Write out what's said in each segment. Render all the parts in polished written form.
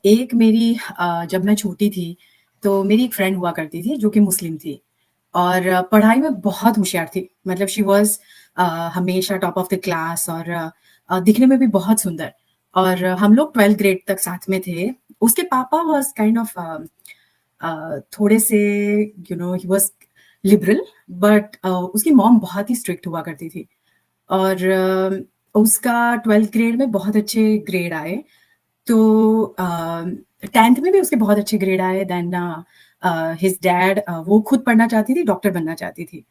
एक मेरी जब मैं छोटी थी, तो मेरी एक फ्रेंड हुआ करती थी जो कि मुस्लिम थी और पढ़ाई में बहुत होशियार थी। मतलब शी वाज़ हमेशा टॉप ऑफ द क्लास और दिखने में भी बहुत सुंदर और हम लोग 12th ग्रेड तक साथ में थे। उसके पापा वाज़ काइंड ऑफ थोड़े से ही वाज़ लिबरल बट उसकी मॉम बहुत ही स्ट्रिक्ट हुआ करती थी और उसका 12th ग्रेड में बहुत अच्छे ग्रेड आए। तो 10th में भी उसके बहुत अच्छे ग्रेड आए। देन हिज डैड वो खुद पढ़ना चाहती थी, डॉक्टर बनना चाहती थी।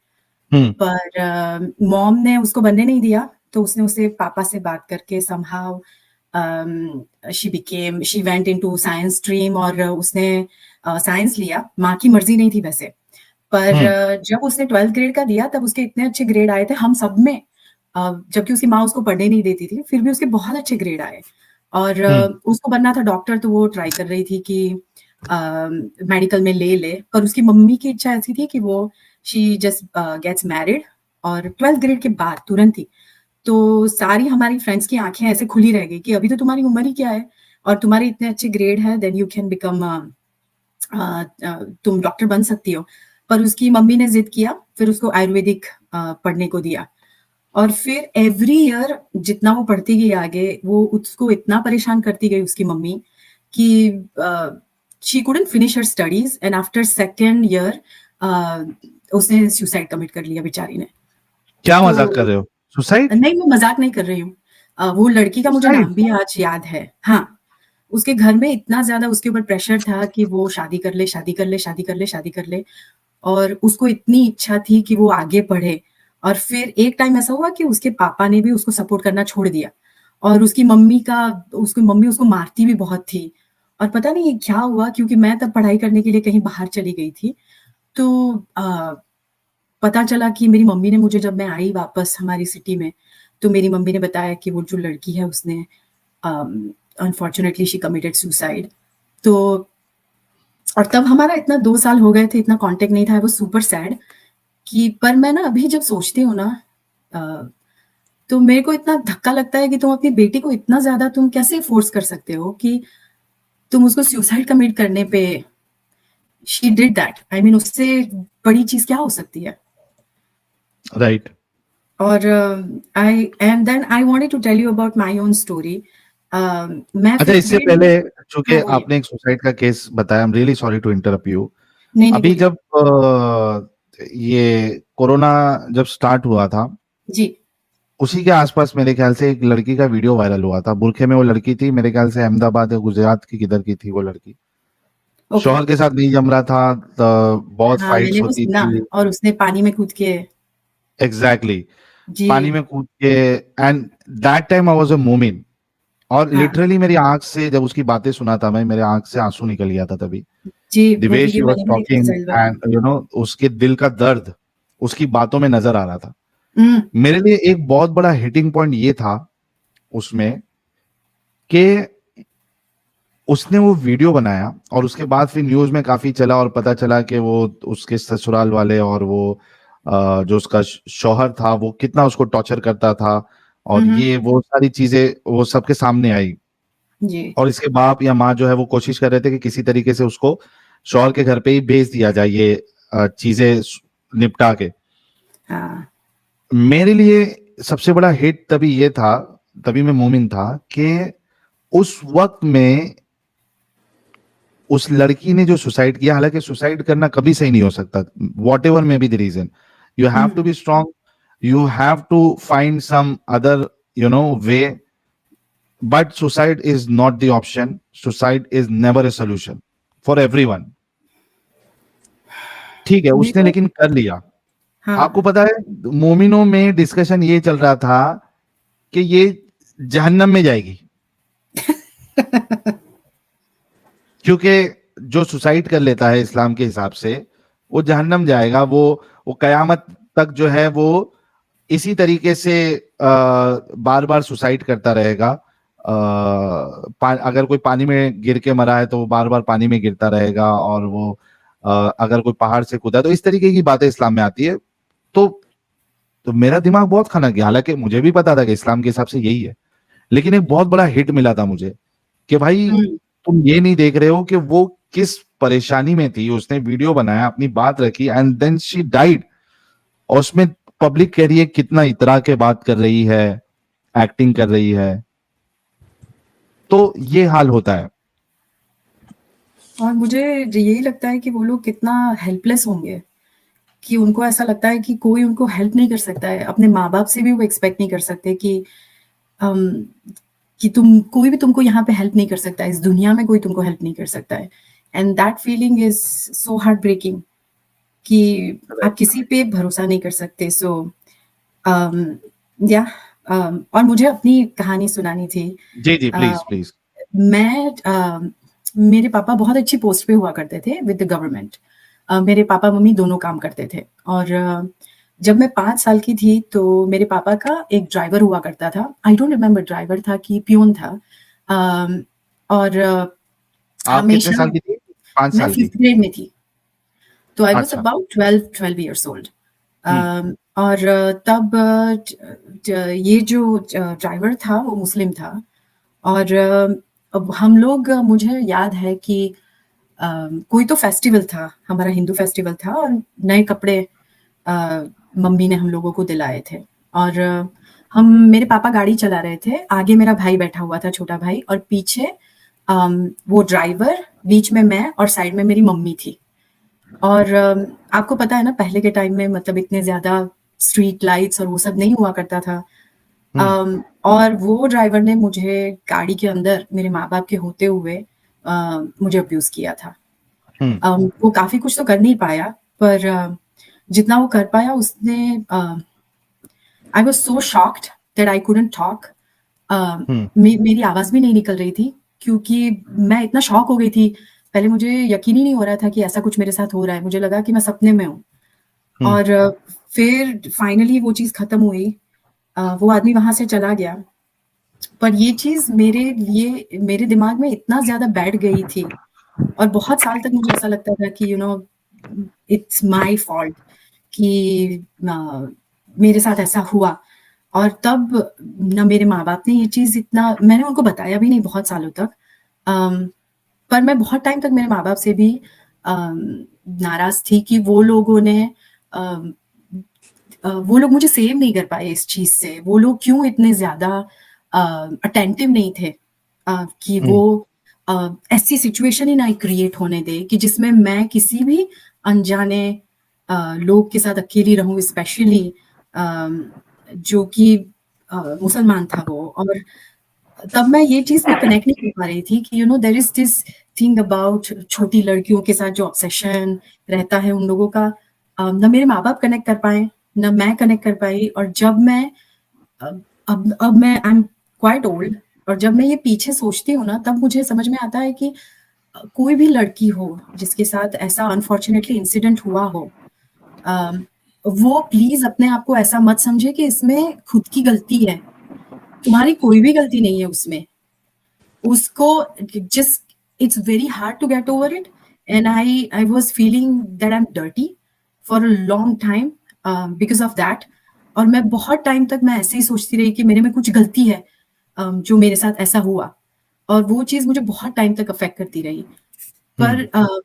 पर मॉम ने उसको बनने नहीं दिया, तो उसने उसे पापा से बात करके somehow she went into science stream और उसने साइंस लिया। माँ की मर्जी नहीं थी वैसे, पर जब उसने 12th ग्रेड का दिया तब उसके इतने अच्छे ग्रेड आए थे हम सब में। जबकि उसकी माँ उसको पढ़ने नहीं देती थी, फिर भी उसके बहुत अच्छे ग्रेड आए और उसको बनना था डॉक्टर, तो वो ट्राई कर रही थी कि मेडिकल में ले, पर उसकी मम्मी की इच्छा ऐसी थी कि वो शी जस्ट गेट्स मैरिड और 12th ग्रेड के बाद तुरंत ही। तो सारी हमारी फ्रेंड्स की आंखें ऐसे खुली रह गई कि अभी तो तुम्हारी उम्र ही क्या है और तुम्हारे इतने अच्छे ग्रेड है, देन यू कैन बिकम तुम डॉक्टर बन सकती हो। पर उसकी मम्मी ने जिद किया, फिर उसको आयुर्वेदिक पढ़ने को दिया और फिर एवरी ईयर जितना वो पढ़ती गई आगे, वो उसको इतना परेशान करती गई उसकी मम्मी कि she couldn't finish her studies and after second year उसने सुसाइड कमिट कर लिया बेचारी ने। क्या तो मजाक कर रहे हो? सुसाइड? नहीं, मैं मजाक नहीं कर रही हूँ। वो लड़की का मुझे सुसाइड? नाम भी आज याद है। हाँ, उसके घर में इतना ज्यादा उसके ऊपर प्रेशर था कि वो शादी कर ले, शादी कर ले, शादी कर ले, शादी कर ले और उसको इतनी इच्छा थी कि वो आगे बढ़े। और फिर एक टाइम ऐसा हुआ कि उसके पापा ने भी उसको सपोर्ट करना छोड़ दिया और उसकी मम्मी उसको मारती भी बहुत थी। और पता नहीं ये क्या हुआ, क्योंकि मैं तब पढ़ाई करने के लिए कहीं बाहर चली गई थी। तो पता चला कि मेरी मम्मी ने मुझे, जब मैं आई वापस हमारी सिटी में, तो मेरी मम्मी ने बताया कि वो जो लड़की है उसने अनफॉर्चुनेटली शी कमिटेड सुसाइड। तो और तब हमारा इतना 2 साल हो गए थे, इतना कांटेक्ट नहीं था। आई वाज़ सुपर सैड कि पर मैं ना अभी जब सोचती हूँ ना अ, तो मेरे को इतना धक्का लगता है कि तुम अपनी बेटी को इतना ज़्यादा तुम कैसे फ़ोर्स कर सकते हो कि तुम उसको सुसाइड कमिट करने पे she did that. I mean उससे बड़ी चीज़ क्या हो सकती है? राइट। और I and then I wanted to tell you about my own story. मैं अच्छा, 5th इससे ग्रेड में। पहले, चूंकि हाँ, बोलिए। आपने एक सुसाइड का केस बताया, I am really sorry to interrupt you. नहीं, नहीं, अभी बोलिए। जब ये कोरोना जब स्टार्ट हुआ था, जी। उसी के आसपास मेरे ख्याल से एक लड़की का वीडियो वायरल हुआ था। बुरखे में वो लड़की थी, मेरे ख्याल से अहमदाबाद या गुजरात की किधर की थी वो लड़की। ओके। शौहर के साथ नहीं जम रहा था, तो बहुत हाँ, मैंने फाइट्स वो होती सुना थी। और उसने पानी में कूद के। एग्जैक्टली पानी जी। में कूद के। And that time I was a मोमिन। और हाँ। लिटरली मेरी आंख से जब उसकी बातें सुना था मैं, मेरे आंख से आंसू निकल गया था तभी। जी, द वो वे शी वीडियो वाज मैंने भी देखा टॉकिंग सेल्वा में। एंड उसके दिल का दर्द उसकी बातों में नजर आ रहा था। हुँ, मेरे लिए एक बहुत बड़ा हिटिंग पॉइंट ये था उसमें कि उसने वो वीडियो बनाया और उसके बाद फिर न्यूज में काफी चला और पता चला कि वो उसके ससुराल वाले और वो जो उसका शौहर था वो कितना उसको टॉर्चर करता था। हुँ, और हुँ। ये वो सारी चीजें वो सबके सामने आई। जी। और इसके बाप या माँ जो है वो कोशिश कर रहे थे कि किसी तरीके से उसको शौहर के घर पे ही भेज दिया जाए, ये चीजें निपटा के। हाँ। मेरे लिए सबसे बड़ा हिट तभी ये था, तभी मैं मोमिन था कि उस वक्त में उस लड़की ने जो सुसाइड किया, हालांकि सुसाइड करना कभी सही नहीं हो सकता, whatever may be the reason, you have हुँ, to be strong, you have to find some other way, but suicide is not the option, suicide is never a solution for everyone. ठीक है, मेरे उसने को। लेकिन कर लिया। आपको हाँ। पता है मोमिनों में डिस्कशन ये चल रहा था कि ये जहन्नम में जाएगी, क्योंकि जो सुसाइड कर लेता है इस्लाम के हिसाब से वो जहन्नम जाएगा, वो कयामत तक जो है वो इसी तरीके से बार बार सुसाइड करता रहेगा। अगर कोई पानी में गिर के मरा है तो वो बार बार पानी में गिरता रहेगा, और वो अगर कोई पहाड़ से कूदा, तो इस तरीके की बातें इस्लाम में आती है। तो तो मेरा दिमाग बहुत खाना गया, हालांकि मुझे भी पता था कि इस्लाम के हिसाब से यही है। लेकिन एक बहुत बड़ा हिट मिला था मुझे कि भाई हुँ, तुम ये नहीं देख रहे हो कि वो किस परेशानी में थी, उसने वीडियो बनाया, अपनी बात रखी, एंड देन शी डाइड। और उसमें पब्लिक कह रही है कितना इतरा के बात कर रही है, एक्टिंग कर रही है। तो ये हाल होता है। और मुझे यही लगता है कि वो लोग कितना हेल्पलेस होंगे, कि उनको ऐसा लगता है कि कोई उनको हेल्प नहीं कर सकता है। अपने माँ-बाप से भी वो एक्सपेक्ट नहीं कर सकते अम, कि कोई भी तुमको यहाँ पे हेल्प नहीं कर सकता है, इस दुनिया में कोई तुमको हेल्प नहीं कर सकता है। And that feeling is so heartbreaking कि आप किसी पे भरोसा नहीं कर सकते। सो अम, या और मुझे अपनी कहानी सुनानी थी। जी जी, अ, प्लीज प्लीज। मेरे पापा बहुत अच्छी पोस्ट पे हुआ करते थे विद द गवर्नमेंट। मेरे पापा-मम्मी दोनों काम करते थे और जब मैं 5 साल की थी तो मेरे पापा का एक ड्राइवर हुआ करता था। आई डोंट रिमेंबर ड्राइवर था कि पियून था। अम, और आप कितने हमेशा साल की थी? 5 मैं साल की। 5th ग्रेड में थी। तो आई वाज़ अच्छा। About 12 years old. हम्म। और तब ये जो ड्राइवर था वो मुस्लिम था और अब हम लोग मुझे याद है कि कोई तो फेस्टिवल था, हमारा हिंदू फेस्टिवल था और नए कपड़े अ, मम्मी ने हम लोगों को दिलाए थे और हम मेरे पापा गाड़ी चला रहे थे, आगे मेरा भाई बैठा हुआ था, छोटा भाई और पीछे वो ड्राइवर, बीच में मैं और साइड में मेरी मम्मी थी। और आपको पता है ना पहले के टाइम में मतलब इतने ज़्यादा स्ट्रीट लाइट्स और वो सब नहीं हुआ करता था। हम्म। और वो ड्राइवर ने मुझे गाड़ी के अंदर मेरे माँ-बाप के होते हुए मुझे अब्यूज़ किया था। हम्म। वो काफ़ी कुछ तो कर नहीं पाया पर जितना वो कर पाया उसने I was so shocked that I couldn't talk. Uh, hmm. मेरी आवाज़ भी नहीं निकल रही थी क्योंकि मैं इतना शॉक हो गई थी। पहले मुझे यकीन ही नहीं हो रहा था कि ऐसा कुछ मेरे साथ हो रहा है। मुझे लगा कि मैं सपने में हूँ हम्म। और फिर फाइनली वो चीज़ खत्म हुई। वो आदमी वहाँ से चला गया। पर ये चीज़ मेरे लिए मेरे दिमाग में इतना ज़्यादा बैठ गई थी और बहुत साल तक मुझे ऐसा लगता था कि इट्स माय फॉल्ट कि मेरे साथ ऐसा हुआ। और तब ना मेरे माँ-बाप ने ये चीज़ इतना मैंने उनको बताया भी नहीं बहुत सालों तक। अम, पर मैं बहुत टाइम तक मेरे माँ-बाप से भी अम, नाराज़ थी कि अम, वो लोग मुझे सेव नहीं कर पाए इस चीज़ से। वो लोग क्यों इतने ज़्यादा अटेंटिव नहीं थे कि वो हम्म। ऐसी सिचुएशन ही ना क्रिएट होने दें कि जिसमें मैं किसी भी अनजाने लोग के साथ अकेली रहूँ स्पेशली अम, जो कि मुसलमान था वो और तब मैं ये चीज़ में कनेक्ट नहीं कर पा रही थी कि there is this thing about छोटी लड़कियों के साथ जो ऑब्सेशन रहता है उन लोगों का। ना मेरे माँ-बाप कनेक्ट कर पाए, ना मैं कनेक्ट कर पाई और जब मैं अब मैं आई एम क्वाइट ओल्ड और जब मैं ये पीछे सोचती हूँ ना तब मुझे समझ में आता है कि कोई भी लड़की हो जिसके साथ ऐसा अनफॉर्च्यूनेटली इंसिडेंट हुआ हो अम, वो प्लीज़ अपने आप को ऐसा मत समझे कि इसमें खुद की गलती है। तुम्हारी कोई भी गलती नहीं है उसमें। उसको just it's very hard to get over it and I was feeling that I'm dirty for a long time because of that और मैं बहुत टाइम तक मैं ऐसे ही सोचती रही कि मेरे में कुछ गलती है जो मेरे साथ ऐसा हुआ और वो चीज़ मुझे बहुत टाइम तक अफ़ेक्ट करती रही। पर हम्म।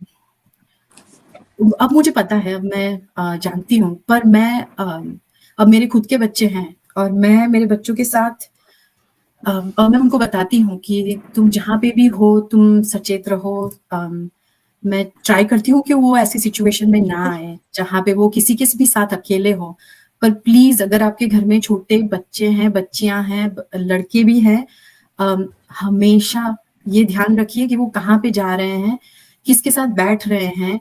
अब मुझे पता है, अब मैं जानती हूँ पर अब मेरे खुद के बच्चे हैं और मैं मेरे बच्चों के साथ और मैं उनको बताती हूँ कि तुम जहाँ पे भी हो तुम सचेत रहो। मैं ट्राई करती हूँ कि वो ऐसी सिचुएशन में ना आए जहाँ पे वो किसी के भी साथ अकेले हों। पर प्लीज़ अगर आपके घर में छोटे बच्चे हैं, बच्चियाँ हैं, लड़के भी हैं हमेशा ये ध्यान रखिए कि वो कहाँ पे जा रहे हैं, किसके साथ बैठ रहे हैं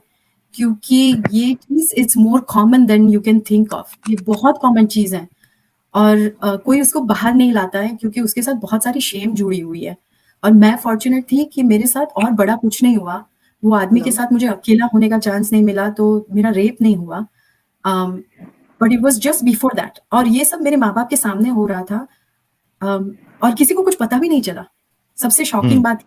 क्योंकि ये चीज़ it's more common than you can think of. ये बहुत कॉमन चीज़ है। और कोई उसको बाहर नहीं लाता है क्योंकि उसके साथ बहुत सारी शेम जुड़ी हुई है। और मैं फॉर्च्यूनेट थी कि मेरे साथ और बड़ा कुछ नहीं हुआ। वो आदमी के साथ मुझे अकेला होने का चांस नहीं मिला तो मेरा रेप नहीं हुआ। Um, but it was just before that और ये सब मेरे माँ-बाप के सामने हो रहा था। और किसी को कुछ पता भी नहीं चला। सबसे शॉकिंग हम्म। बात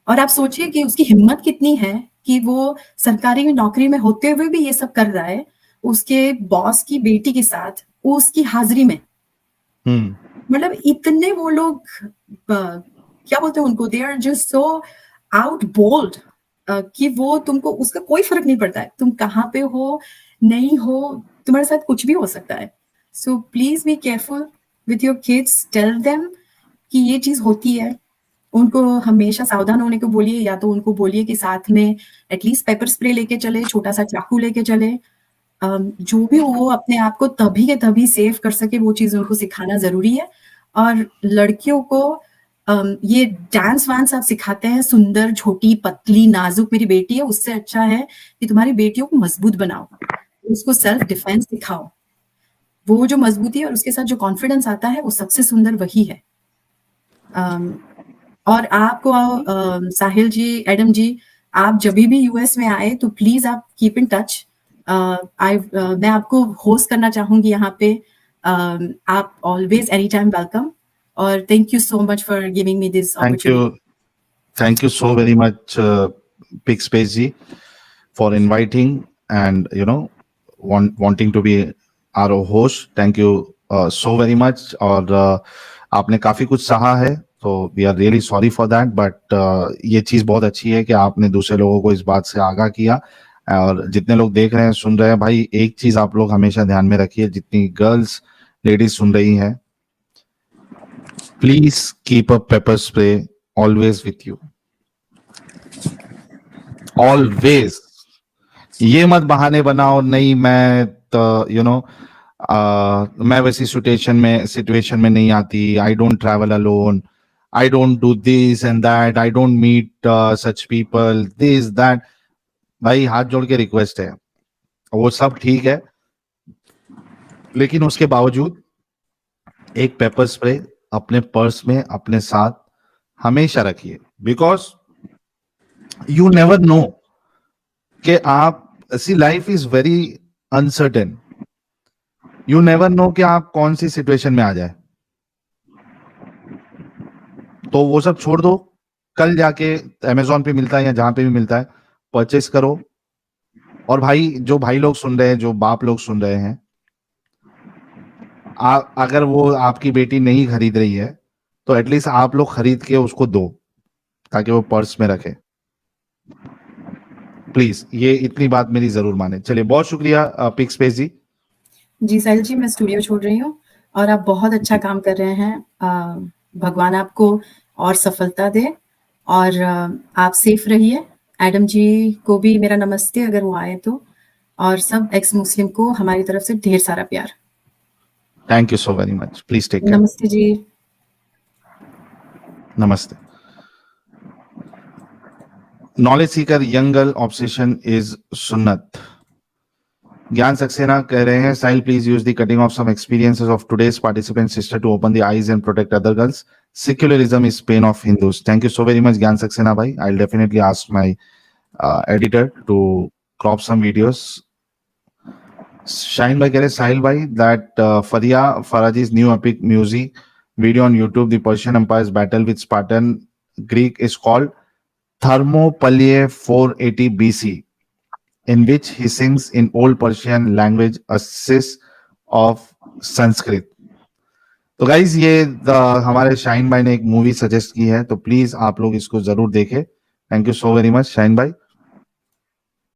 और आप सोचिए कि उसकी हिम्मत कितनी है कि वो सरकारी नौकरी में होते हुए भी ये सब कर रहा है, उसके बॉस की बेटी के साथ, वो उसकी हाज़िरी में। हम्म। मतलब इतने वो लोग क्या बोलते हैं उनको they are just so out bold कि वो तुमको उसका कोई फर्क नहीं पड़ता है, तुम कहाँ पे हो नहीं हो, तुम्हारे साथ कुछ भी हो सकता है. So please be careful with your kids, tell them कि ये चीज होती है. उनको हमेशा सावधान होने को बोलिए, या तो उनको बोलिए कि साथ में एटलीस्ट पेपर स्प्रे लेके चले, छोटा सा चाकू लेके चले. जो भी वो अपने आप को तभी के तभी सेव कर सके वो चीज उनको सिखाना जरूरी है. और लड़कियों को ये डांस वांस आप सिखाते हैं, सुंदर छोटी पतली नाजुक मेरी बेटी है, उससे अच्छा है कि तुम्हारी बेटियों को मजबूत बनाओ, उसको सेल्फ डिफेंस सिखाओ. वो जो मजबूती है और उसके साथ जो कॉन्फिडेंस आता है वो सबसे सुंदर वही है. और आपको साहिल जी, एडम जी, आप जब भी यूएस में आए तो प्लीज आप कीप इन टच. मैं आपको होस्ट करना चाहूंगी यहाँ पे. आप ऑलवेज एनी टाइम वेलकम. और thank you so much for giving me this opportunity. Thank you so very much, Big Space Ji, for inviting and wanting to be our host. Thank you so very much. और आपने काफी कुछ सहा है, तो we are really sorry for that. But ये चीज बहुत अच्छी है कि आपने दूसरे लोगों को इस बात से आगाह किया. और जितने लोग देख रहे हैं, सुन रहे हैं, भाई एक चीज आप लोग हमेशा ध्यान में रखिए, जितनी गर्ल्स लेडीज सुन रही हैं, please keep a paper spray always with you. Always. ये मत बहाने बनाओ, नहीं मैं तो मैं वैसी सिचुएशन में नहीं आती, I don't travel alone, I don't do this and that, I don't meet such people, this that. भाई हाथ जोड़ के रिक्वेस्ट है, वो सब ठीक है, लेकिन उसके बावजूद एक पेपर स्प्रे अपने पर्स में अपने साथ हमेशा रखिए. बिकॉज यू नेवर नो कि आप, see life is very uncertain. You never know कि आप कौन सी सिचुएशन में आ जाए. तो वो सब छोड़ दो, कल जाके अमेजोन पे मिलता है या जहां पे भी मिलता है, परचेस करो. और भाई जो भाई लोग सुन रहे हैं, जो बाप लोग सुन रहे हैं, अगर वो आपकी बेटी नहीं खरीद रही है तो एटलीस्ट आप लोग खरीद के उसको दो, ताकि वो पर्स में रखे. प्लीज ये इतनी बात मेरी जरूर माने. चलिए, बहुत शुक्रिया पिक स्पेस जी. जी साहिल जी, मैं स्टूडियो छोड़ रही हूँ और आप बहुत अच्छा काम कर रहे हैं. भगवान आपको और सफलता दे और आप सेफ रहिए. एडम जी को भी मेरा नमस्ते अगर वो आए तो, और सब एक्स मुस्लिम को हमारी तरफ से ढेर सारा प्यार. Thank you so very much. Please take care. नमस्ते जी. नमस्ते. Knowledge seeker young girl obsession is सुन्नत. ज्ञान सक्सेना कह रहे हैं, Sahil please use the cutting of some experiences of today's participant sister to open the eyes and protect other girls. Secularism is pain of Hindus. Thank you so very much, Gyan Saxena bhai. I'll definitely ask my editor to crop some videos. Shine bhai keh rahe, Sahil bhai, that Faria Faraji's new epic music video on YouTube, the Persian Empire's battle with Spartan Greek, is called Thermopylae 480 BC, in which he sings in Old Persian language assist of Sanskrit. तो guys ये हमारे shine भाई ने एक movie suggest की है, तो please आप लोग इसको जरूर देखें. Thank you so very much shine भाई.